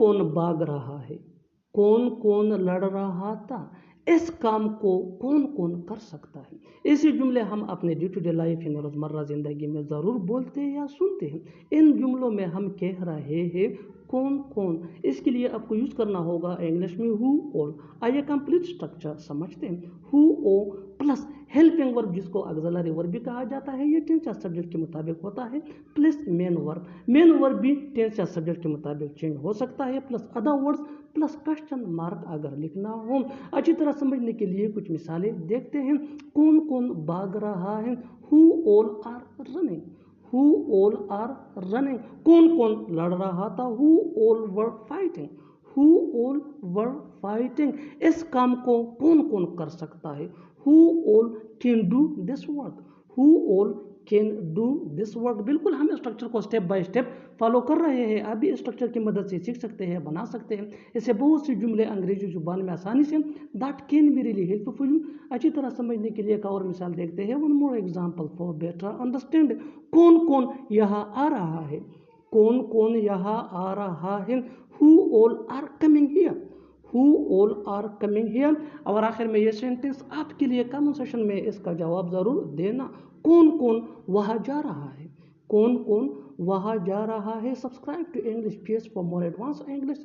कौन भाग रहा है, कौन कौन लड़ रहा था, इस काम को कौन कौन कर सकता है। ऐसे जुमले हम अपने डे टू डे लाइफ यानी रोज़मर्रा ज़िंदगी में ज़रूर बोलते हैं या सुनते हैं। इन जुमलों में हम कह रहे हैं कौन कौन, इसके लिए आपको यूज़ करना होगा इंग्लिश में हु ऑल। आइए कंप्लीट स्ट्रक्चर समझते हैं। हु ओ प्लस हेल्पिंग वर्ब जिसको ऑक्सिलरी वर्ब भी कहा जाता है, ये टेंस या सब्जेक्ट के मुताबिक होता है, plus main verb. Main verb भी टेंस या सब्जेक्ट के मुताबिक चेंज हो सकता है, plus other words plus question mark अगर लिखना हो। अच्छी तरह समझने के लिए कुछ मिसालें देखते हैं। कौन कौन भाग रहा है, who all are running, who all are running. कौन कौन लड़ रहा था, who all were fighting, who all were fighting. इस काम को कौन कौन कर सकता है, who all can do this work, who all can do this work. बिल्कुल हम स्ट्रक्चर को स्टेप बाय स्टेप फॉलो कर रहे हैं। आप भी स्ट्रक्चर की मदद से सीख सकते हैं, बना सकते हैं। ऐसे बहुत सी जुमले अंग्रेजी जुबान में आसानी say that can be really helpful for you. अच्छी तरह समझने के लिए एक और मिसाल देखते हैं। One more example for better understand. कौन कौन यहाँ आ रहा है, कौन कौन यहाँ आ रहा है, who all are coming here, who all are coming here. और आखिर में ये सेंटेंस आपके लिए कमेंट सेशन में इसका जवाब ज़रूर देना। कौन कौन वहाँ जा रहा है, कौन कौन वहाँ जा रहा है। Subscribe to English page for more advance English